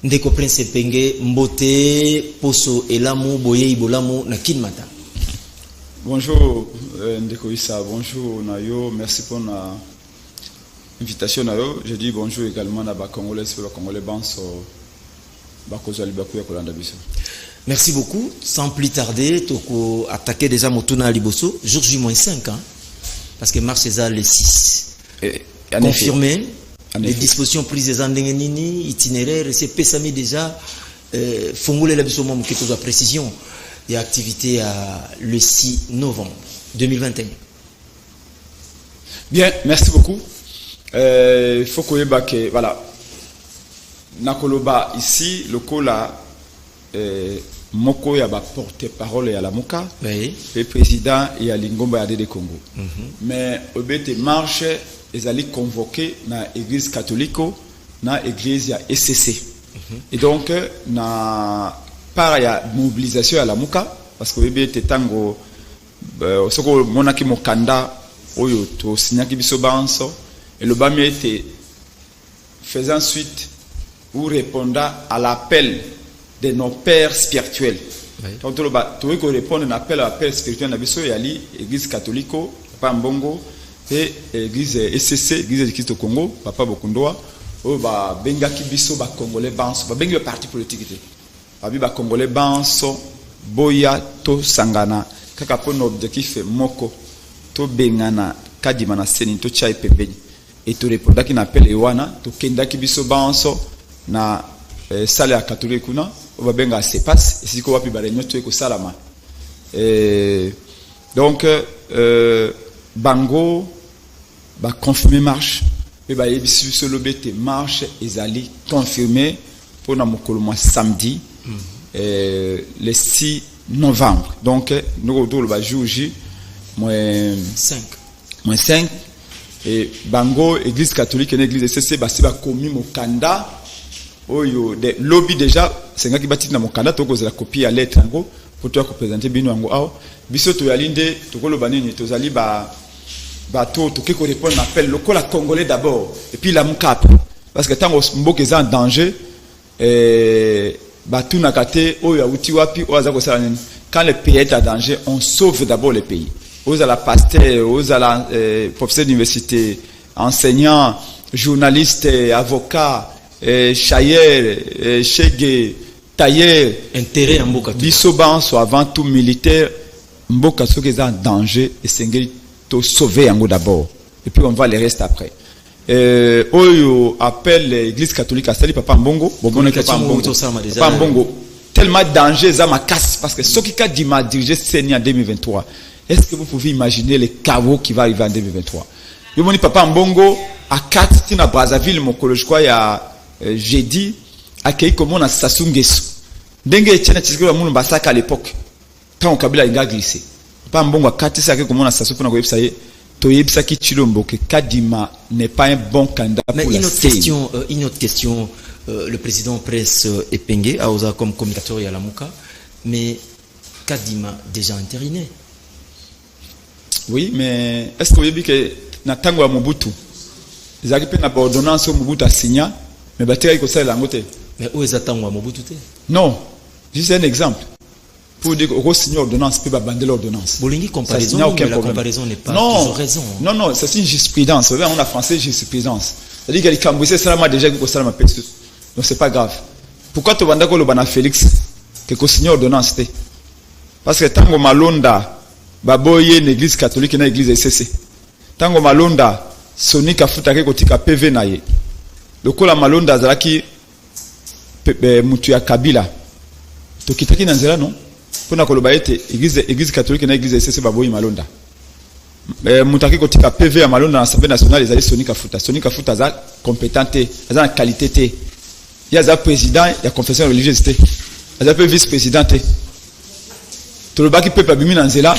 Ndeko Prince Epenge Mbote Poso Elamu Boye Ibolamu na Kinmata. Bonjour Ndeko Issa, bonjour Nayo, merci pour l'invitation Nayo. Je dis bonjour également à la Congolais, sur le Congolais Banso, Bakozo Alibakou et Kolanda Bisso. Merci beaucoup. Sans plus tarder, Toko attaquer déjà Motuna Liboso, jour J-5, hein, parce que marche est le 6. Confirmé. Les dispositions prises des Andengenini, itinéraire, c'est Pessami déjà, Fongole la Bisso Mom, qui est à précision, et activité à le 6 novembre 2021. Bien, merci beaucoup. Il faut qu'on ait que, voilà, Nakoloba ici, le cola, Moko ya ba porte-parole à la Moka, oui. Le président et à Lingomba Yade de Congo. Mais au BT marche, ils allaient convoquer na église catholique, na église ya SCC. Et donc, na par ya mobilisation à la Moka, parce que BT tango, soko monaki mokanda, oyo to signaki biso banso, et le bami était faisant suite ou répondant à l'appel de nos pères spirituels. Oui. Donc, tu veux répondre à l'appel à la père spirituel, il y a l'église catholique, Papa Mbongo, et l'église SCC, l'église de Christ au Congo, Papa Bokundoa, où benga kibiso ba congolais banso, benga parti politique. Ba congolais banso, boya to sangana, kaka pon objectif moko, to bengana, kadimana seni, to chai pembeni. Et tu répondais qui n'appelle Ewana, to kenda kibiso banso, na salle à catholique kuna. On va bien se passe et si qu'on va plus barrer notre truc au salama. Donc bango va confirmer marche et va y sur le BT marche et allez confirmer pour na mokolo mois samedi le 6 novembre. Donc nous autour le jour J moins 5 et bango église catholique et église CC ba siba commis mokanda. Oyo de lobby déjà c'est nga ki bati na mokanda to kozela copie ya lettre ngo pour toi présenter bino ngo awo biso to yalinde to koloba nini to zali ba to ke ko répondre appel lokola congolais d'abord et puis la mukap parce que tango mboka est en danger ba tout na kate oyo awuti wapi oza ko sala nini quand le pays est en danger on sauve d'abord le pays aux à la pasteur aux à la professeur d'université enseignant journaliste avocat Chayer, Chege, Tayer, intérêt en Mboka. Bissoban soit avant tout militaire, Mboka soit qu'ils sont en danger et c'est to sauver en d'abord. Et puis on va les rester après. Oyo appelle l'église catholique à Sali Papa Mbongo. Papa Mbongo. Tellement danger ça ma casse parce que ce qui a dit m'a dirigé Seigneur en 2023. Est-ce que vous pouvez imaginer les chaos qui va arriver en 2023? Je me dis Papa Mbongo à 4 à Brazzaville, mon collège quoi il y a jeudi accueilli comme on a Sasungesu. Dengue etienne tizikira munu basaka à l'époque. Quand on Kabila il a glissé. Pas mbongo à 4 ça comme on a Sasu pour na koyebisa ye to yebisa ki Chilombo que Kadima n'est pas un bon candidat pour la une autre question le président presse Epenge a osé comme communicateur à la Mouka mais Kadima déjà entériné. Oui mais est-ce que vous avez que na tango ya Mobutu ils arrivent na ordonnance Mobutu a signé mais batterie ko ça la ngote mais où est tango ya Mobutu te non juste un exemple pour dire qu'on signe ordonnance peut bander l'ordonnance bolingi comparaison mais la comparaison n'est pas toujours raison non c'est une jurisprudence on a français jurisprudence c'est-à-dire que les Cambouissés ça déjà que ça m'a perçu donc c'est pas grave pourquoi tu banda ko le bana Félix que ko signe ordonnance te parce que tango malonda baboye l'église catholique na église SCC tango malonda Sonic a foutu ko tika PV na ye lokola malonda zalaki mutu ya Kabila to kitaki na nzela non pona koloba ete église catholique na église SCC baboyi malonda mutaki ko tika PV ya malonda na assemblée nationale ezali Sonic a futa za compétente za na qualité te ya za président ya confession religieuse te za pe vice président te to le baki peuple abimi na nzela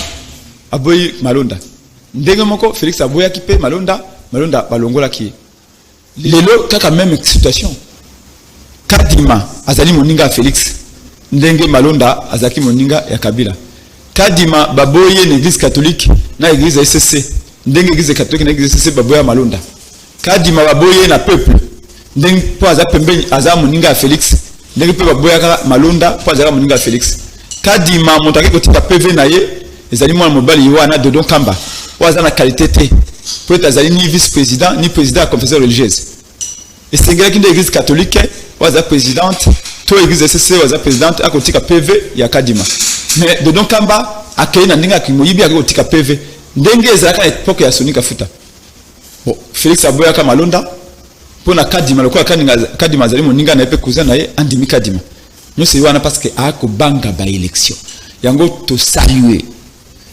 aboyi malonda ndenge moko Félix aboya ki pe malonda balongola ki lelo kaka même situation Kadima azali moninga Félix ndenge malonda azaki moninga ya Kabila Kadima baboye l'église catholique na église SCC ndenge église catholique na église SCC baboya malonda Kadima baboye na peuple ndenge po aza pembeni aza moninga Félix ndenge pe baboyaka malonda po azala moninga Félix kadima montaki kotika PV na ye ezali mwana mobali wana Dodon Kamba o aza na qualité te po ete azali ni vice-président ni président ya confession religieuse esengelaki nde église catholique o aza présidente to église SCC o aza présidente akotika PV ya kadima mais Dodon Kamba akei na ndenge akimoyibi akotika PV ndenge ezalaka na époque ya Sonika Futa bon Félix aboyaka malonda pona kadima lokola kadima azali moninga na epe cousin na ye andimi kadima nyose wana parce que akobanga ba élection yango to saluer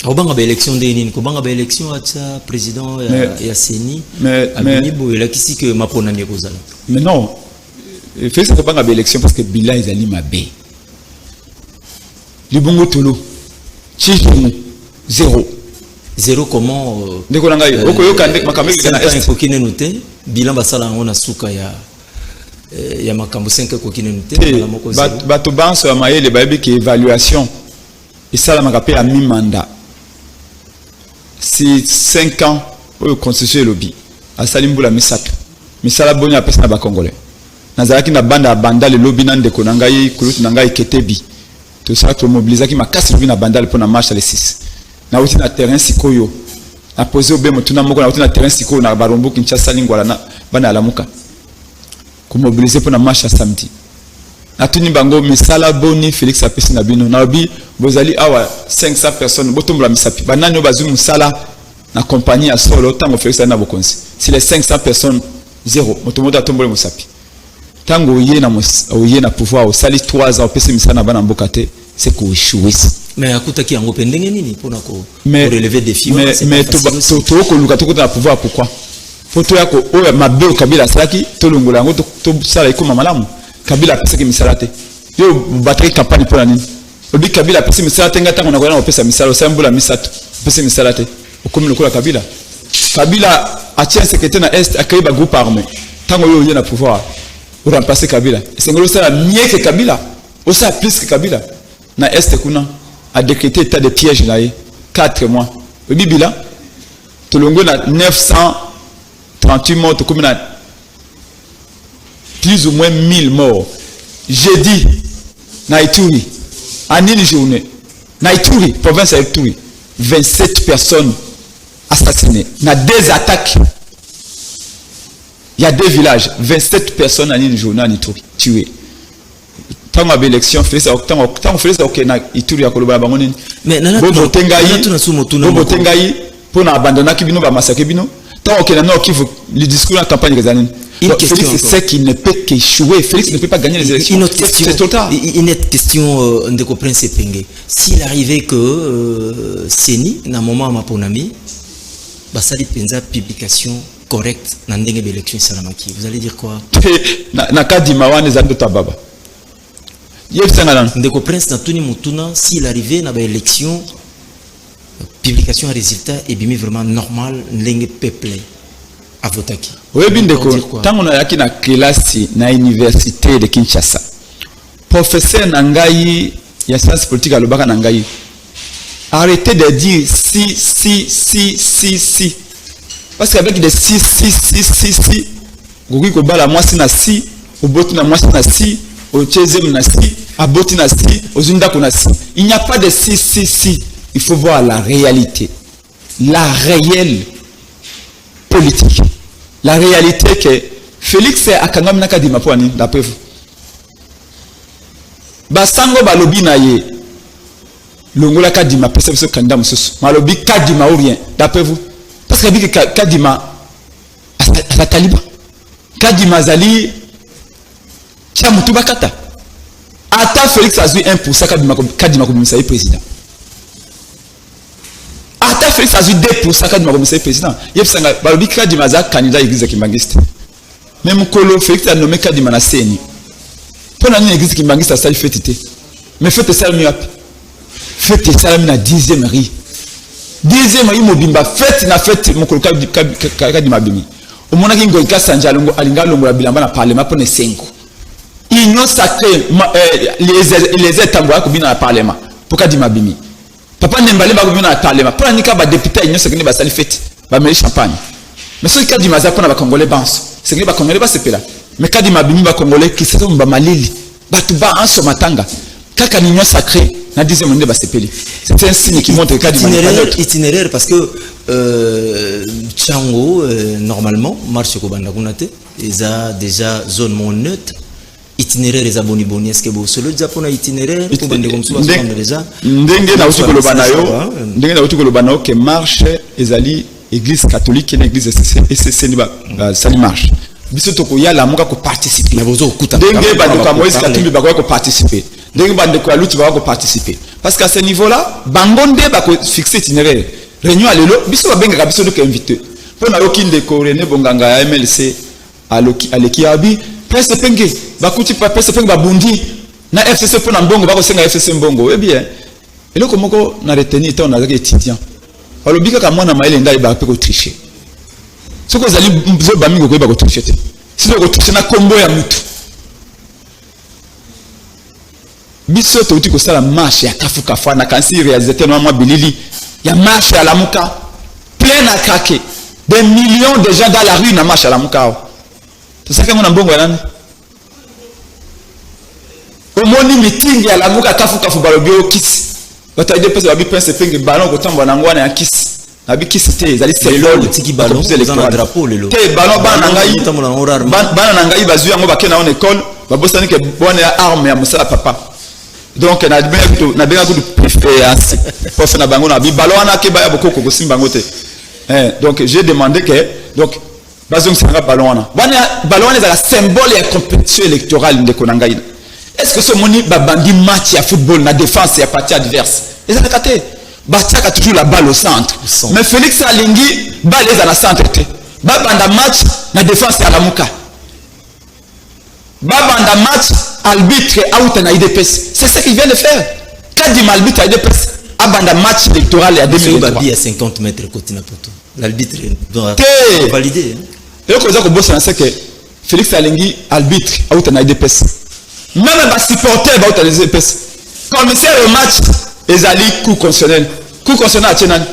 akobanga ba élection de nini kobanga ba élection ata président ya CENI mais bo elakisi que mapona ne kozala mais non Félix akobanga ba élection parce que bila ezali mabe libongo tolo chifumu zéro comment ndeko nanga yo okoyoka makambo na est kokine noté bilan basala ngona suka ya makambo 5 kokine noté na moko zéro bato banso ya mayele bayebi ki évaluation esala makape ya mi mandat si 5 ans oyo constitution lobby asali mbula misala boni apesa na ba congolais nazalaki na banda le lobby na ndeko nanga yi kulutu nanga iketebi to ça to mobiliser ki makasi lobby na banda pour na marche les 6 na uti na terrain sikoyo na poser obe mutuna moko na uti na terrain sikoyo na barombo Kinshasa lingwala na bana alamuka ko mobiliser pour na marche samedi na tuni bango misala boni Félix apesi na bino na obi bozali awa 500 personnes botombola misapi banani bazu musala na compagnie ya solo tango Félix na bokonzi si les 500 personnes zéro motomoto atombola musapi tango oye na pouvoir osali 3 ans opesi misala na bana mboka te c'est ko échouer mais akutaki yango pendenge nini pona ko relever défi mais to ko luka to ko na pouvoir pourquoi photo yako o mabe Kabila salaki to longola yango to sala iko mamalamu Kabila pesa ki misala te yo bataki campagne pona nini obi Kabila pesa misala te ngata ngona ko pesa misala osambula misato pesa misala te okomi lokola Kabila atia secrétaire na est accueilli ba groupe armé tango yo na pouvoir ou remplacer Kabila sengolo ça mieux que Kabila ou ça plus que Kabila na est kuna a décrété état de piège là 4 mois le bibila to longo na 938 morts comme na plus ou moins 1000 morts jeudi na Ituri en une journée na Ituri province de Ituri 27 personnes assassinées na 2 attaques. Il y a 2 villages, 27 personnes en une journée en Ituri tuées. Tant que l'élection fait ça, tant que fait ça, na Ituri a koloba bangonini. Mais nana Botengayi pour abandonner kibino ba massacrer bino. Tant que na qui le discours en campagne des années. Félix c'est qui ne peut qu'échouer. Félix ne peut pas gagner les élections. Une autre question de Prince Penge. S'il arrivait que CENI na moment ma ponami basali penza publication correct na ndenge l'élection salamaki, vous allez dire quoi? Na kadima wana zando tababa ndeko Prince na tuni mutuna s'il arrivait na ba élection publication résultat et bimi vraiment normal ndenge peuple a votaki. Oui bindeko tango na yaki na classe na université de Kinshasa professeur nangai ya science politique alobaka nangai arrêtez de dire si parce qu'avec des si gogi ko bala mwasi na si oboti na mwasi na si ochezem na si aboti na si ozunda ko na si il n'y a pas de si il faut voir la réalité, la réelle politique, la réalité que Félix akangam na kadima po ani d'après vous basango balobi na ye longola kadima pesa biso kanda mususu malobi kadima ou rien d'après vous parce que kadima à Taliban kadima zali tia mutu bakata ata Félix azui 1% kadima komisa président ata Félix azui 2% kadima komisa président yebsanga balobi kadima za candidat église kimbangiste même kolo Félix a nommé kadima na CENI pona ni église kimbangiste ça fait tité mais faites ça mieux faites ça na 10e ri 10e ri mobimba fête na fête mokolo kadima bimi omona ki ngoika sanja longo alinga longo la bilamba na parlement pour ne 5 union sacrée les états ko bina na parlement pour kadima bimi papa Nembale ba ko bina na parlement pour anika ba député union sacrée ba sali fête ba meli champagne mais ce kadima za pona ba congolais banso c'est que ba congolais ba sepela mais kadima bimi ba congolais qui se tomba malili Batuba en somatanga. Kaka n'union sacrée, na 10e année basepeli. C'est un signe qui montre que itinéraire parce que Tchango normalement marche ko banda kunate, ils a déjà zone mon neutre. Itinéraire les abonnés boni est-ce que vous solo Japon a itinéraire ko bande comme ça déjà. Ndenge na uti ko lobana yo, ndenge na uti ko lobana yo que marche ezali église catholique et l'église SCC ni ba sali marche. Biso toko ya la muka ko participer. Ndenge ba de Moïse Katumbi ba ko participer. Ndenge ba de ko aluti ba ko participer. Parce qu'à ce niveau-là, bangonde ba ko fixer itinéraire. Réunion alelo biso ba benga biso donc invité. Pour na yoki ndeko René Bonganga ya MLC aleki abi presse penge ba kuti pa presse penge ba bundi na FCC pour na mbongo ba ko senga FCC mbongo. Eh bien, eloko moko na retenir tant na étudiant. Alobika ka mwana maele ndai ba pe ko tricher. Ce que vous allez vous bami ko ba ko tricher. Si ko tricher na kombo ya mutu. Biso to uti ko sala marche ya kafuka fa na kansi réalisateur no mwa bilili ya marche à la muka plein à craquer. Des millions de gens dans la rue na marche à la muka. C'est ça que mon mbongo ya nani? Au moni meeting ya la muka kafuka fu balobi o kisi. Bata ide pesa babi prince penge ballon ko tamba na ngwana ya kisi. Nabi kisi te ezali selol tiki ballon dans drapeau lelo. Te ballon bana ngai bana na ngai bazu yango bakena en école babosani ke bonne arme ya musala papa. Donc na benga kudu préférence pour faire na bango na bi ballon na ke baya boko ko simbango te. Donc j'ai demandé que donc bazong sanga ballon na. Ballon na la symbole ya compétition électorale ndeko na ngai. Est-ce que ce moni babandi match ya football na défense ya partie adverse? Et ça nakate Batiaka toujours la balle au centre. Mais Félix Alingi balle est dans la centre. Babanda match na défense ya la muka. Babanda match arbitre out na IDPS. C'est ce qu'il vient de faire. Quand dit arbitre à IDPS, abanda match électoral à 2023. Il y a 50 mètres côté na poto. L'arbitre doit valider. Et au cause que boss na que Félix Alingi arbitre out na IDPS. Même les supporters out na IDPS. Commissaire au match ezali coup constitutionnel. Coup constitutionnel a tchenan.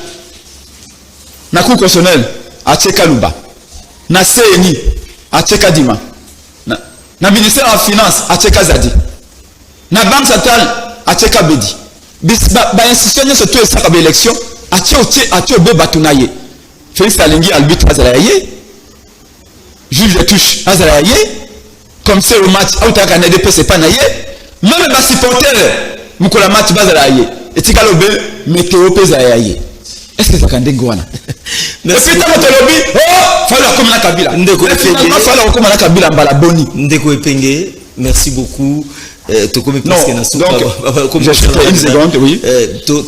Na coup constitutionnel a tcheka Luba. Na CNI a tcheka Dima. Na ministère de la finance a tcheka Zadi. Na banque centrale a tcheka Bedi. Ba institution se tout ça comme élection a tché obe batunaye. Félix Alingi arbitre azalaye. Juge de touche azalaye. Comme c'est au match out à Canada c'est pas naye. Même les supporters mukola match bazalaye. Et tu as le météo pesaye. Est-ce que ça can dégoûter? Et puis tu as le lobby. Oh, fallait comme la Kabila. Ndeko Epenge. Fallait comme la Kabila mbala boni. Ndeko Epenge. Merci beaucoup. To comme presque na soupa. Comme je fais une seconde, oui. To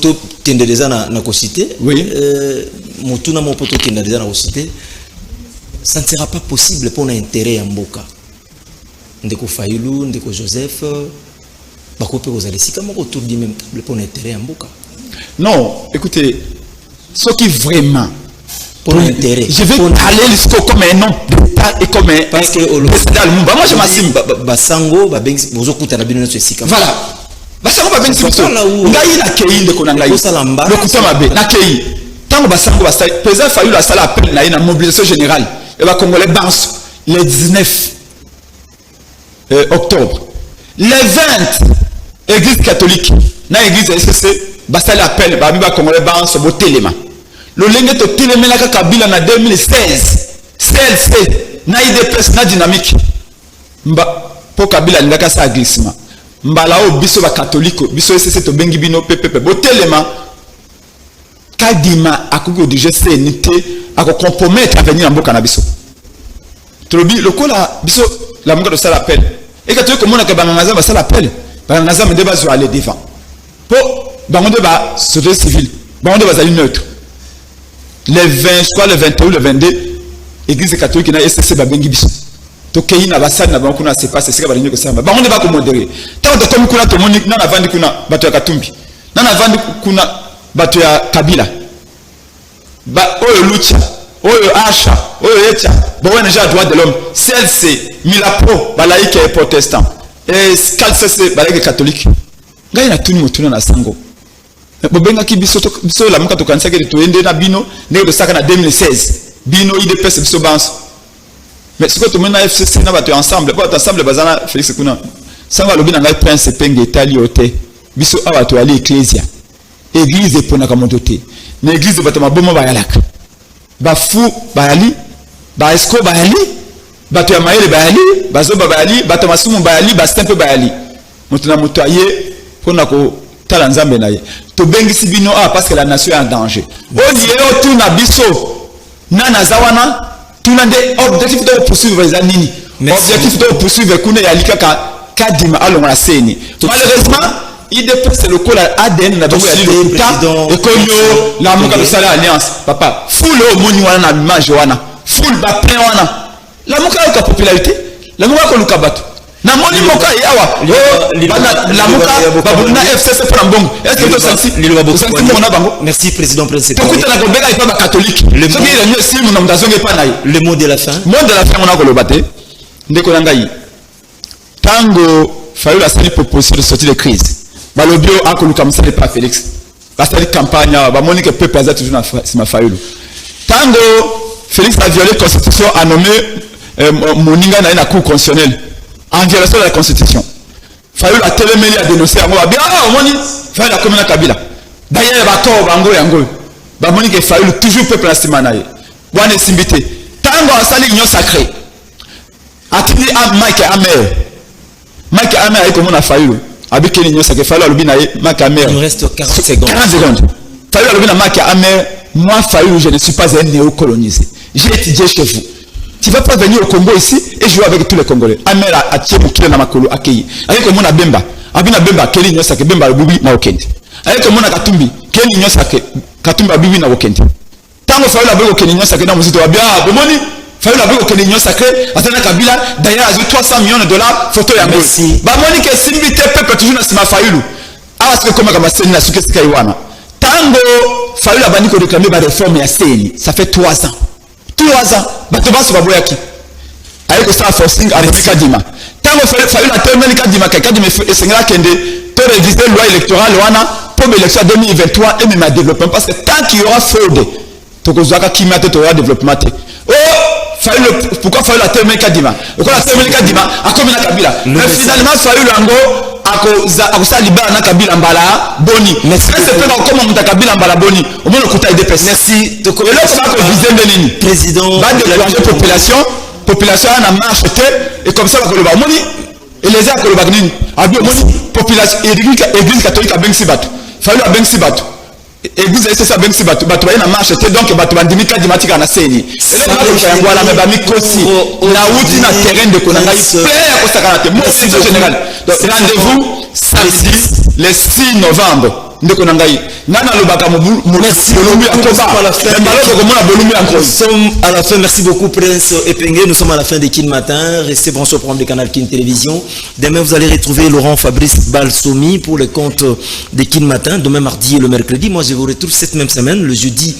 tende déjà na cocité. Oui. Motuna mon poto tende déjà na cocité. Ça ne sera pas possible pour un intérêt en Mboka. Ndeko Fayulu, Ndeko Joseph. Autour du même table pour l'intérêt en Mboka. Non, écoutez, ce qui vraiment pour l'intérêt. Je vais aller jusqu'au comme un nom d'État et comme un. Parce que moi je m'assume. Basango, Bozokuta na bino sika. Voilà. Basango ba bengi biso. Ngai na kei ndeko na ngai. Le kuta mabe na kei. Tango Basango basta président Fayulu la sala appel na ina mobilisation générale. Et ba congolais banse le 19 octobre. Les 20 église catholique na église SCC basali appel ba biba congolais ba so botelema le lenge to telemela ka Kabila na 2016 CLC na IDPS na dynamique mba po Kabila ndaka sa glissement mbala o biso ba catholique biso SCC to bengi bino pepepe botelema kadima akuko de GCNT ako compromettre avenir mboka na biso trobi lokola biso la mboka de sala appel et que tu comment on a bananaza ça l'appel bananaza me débat sur aller devant pour bango débat société civile bango débat aller neutre les 20 je crois le 21 ou le 22 église catholique na SCC ba bengi biso to kei na basali na bango kuna c'est pas c'est ça ba lingi ko samba bango débat ko modérer tant de comme kuna to monique na vandi kuna bato ya Katumbi na vandi kuna bato ya Kabila ba oyo lucha oyo Asha oyo Etia bon déjà droit de l'homme celle-ci Milapro balaïque et protestant et CLCC balaïque catholique ngai na tuni motuna na sango bobenga ki biso la muka to kanisa ke to ende na bino ne do saka na 2016 bino IDPS biso banso mais ce que to mena FCC na bato ensemble bazana Félix Kuna ça va le bien dans prince penge tali ote biso awa to ali ecclesia église pona ka montote na église batama bomo ba yalaka ba fu ba ali ba esco ba ali bato ya maele ba ali bazoba ba ali bato masumu ba ali ba stempe ba ali moto na moto aye pona ko tala nzambe na ye to bengisi bino parce que la nation est en danger o tout na biso nana zawana tout l'ande objectif de poursuivre les anini objectif de poursuivre kuna ya likaka kadima alonga la seni malheureusement il dépasse le col ADN na donc et konyo la moka de sala alliance papa full au moni wana na image wana full ba plein wana la moka ka popularité la moka ko lukabato na moni moka yawa la moka babuna FCC pour mbongo est-ce que tu sens lilo beaucoup merci président prince tout na ko beka ipa catholique ce qui est mieux si mon ndazonge pa nayi le mot de la fin on a ko lobate ndeko na ngai tango fayu la sali proposition de sortie de crise balobio akoluka msale pa Félix basali campagne ba monique peuple aza toujours na sima fayulu tango Félix a violé la constitution a nommé moninga na ina cour constitutionnelle en violation de la constitution fayulu a téléméli a dénoncé yango bien moni fayulu la commune Kabila d'ailleurs ba to bango yango ba monique fayulu toujours peuple na sima na ye bwana simbité tango asali union sacrée atini Mike Amer a comme on a failli. Avec les ça que fallait le binaye Mike Amer. Il nous reste 40 secondes. 40 secondes. Fallait le binaye Mike Amer. Moi failli, je ne suis pas un néocolonisé. J'ai étudié chez vous. Tu vas pas venir au Congo ici et jouer avec tous les Congolais. Amer a tiré mon kilo na makolo accueilli. Avec comme on a Bemba. Abina Bemba keli nyosa ke Bemba bibi na okende. Avec comme on a Katumbi keli nyosa ke Katumba bibi na okende. Tango fallait la bego keli nyosa ke na muzito wa bien bomoni. Fallait la bego keli nyosa ke atana Kabila d'ailleurs a 300 millions de dollars photo ya merci. Ba monique simbité peuple toujours na sima fayulu. Awa ce que comme kama seni na suke skaiwana. Tango fallait la bani ko réclamer ba réforme ya seni. Ça fait 3 ans. 3 ans. Bato baso baboyaki. Avec ça forcing avec Kadima. Tango fallait la terminer Kadima Kadima esengela kende to réviser loi électorale wana pour l'élection 2023 et même à développement parce que tant qu'il y aura fraude tokozaka kimia te to développement te. Oh pourquoi fallait la terminer Kadima? Pourquoi la terminer Kadima a comme na Kabila? Mais finalement fallait lango akosa libera na Kabila mbala boni. Mais c'est pas comme on Kabila mbala boni. Au moins le quota est dépassé. Merci. Donc là c'est pas que viser Benini. Président va décourager population a marche et comme ça va le moni et les gens que le bagnin a bien moni population église catholique a bensi batu. Fallait a bensi batu. Église c'est ça bensi batu batu na marche donc batu bandimi Kadimatika na seni. Et là voilà mais ba mikosi na wuti na terrain de konanga plein ko sakanate mo général. Donc rendez-vous samedi le 6 novembre. Nous sommes à la fin, merci beaucoup Prince Epenge, nous sommes à la fin de Kin Matin, restez branchés au programme de Canal Kin Télévision. Demain vous allez retrouver Laurent Fabrice Balsomi pour le compte de Kin Matin, demain mardi et le mercredi. Moi je vous retrouve cette même semaine, le jeudi